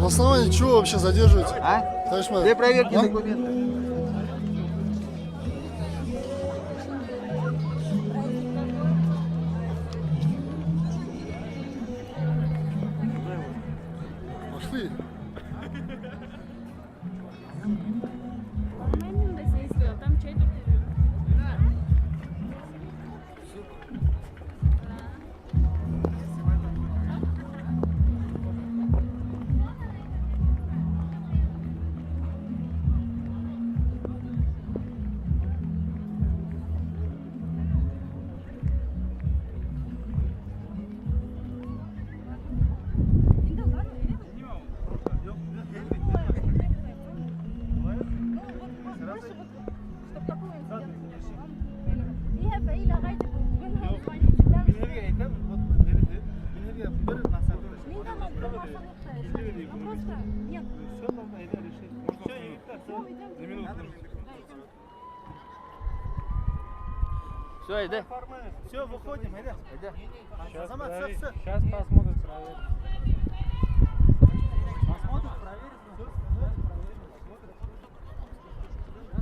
На основании чего вообще задерживаете? А? Для Для проверки документов. Пошли. Там чай тут. Все, иди. Все, выходим, иди. Сейчас посмотрим, проверим. Посмотрим, проверим.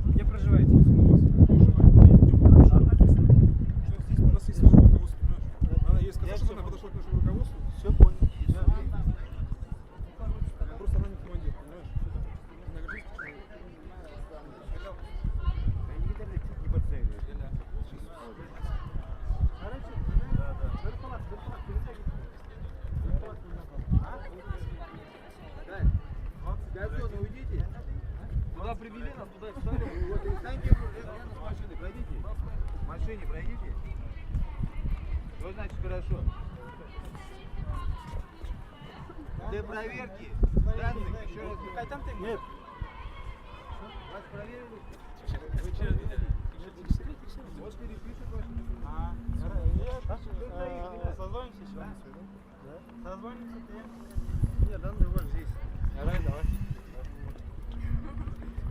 Где проживаете? Здесь у нас есть свое руководство. Она ей сказала, чтобы она подошла к нашему руководству. Все понял. Просто она не командир, понимаешь? Куда привели нас, туда и встали. Вот, и встаньте рядом с машиной, пройдите. В машине пройдите. Что значит хорошо? Для проверки данных, еще раз. Какая там ты? Нет. Вас проверили? Вот перепишут ваши. Созвонимся сейчас? Да? Созвонимся ты? Нет, данные у вас здесь. Давай.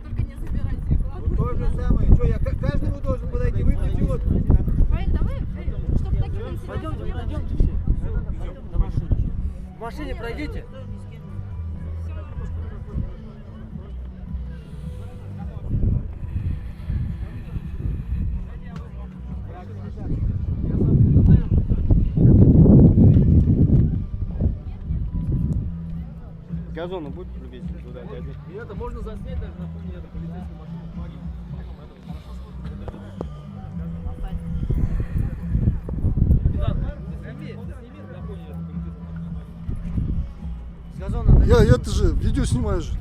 Только не забирайте их, ладно? То же самое. Что, я каждому должен подойти, выпить водку? Фаиль, давай, чтобы такие инциденты не было. Пойдемте все. Идем до машины. В машине пройдите. Газону будь любезен туда отойди. И это можно заснять даже на фоне этой полицейской машины. Помоги. Ты же видео снимаешь.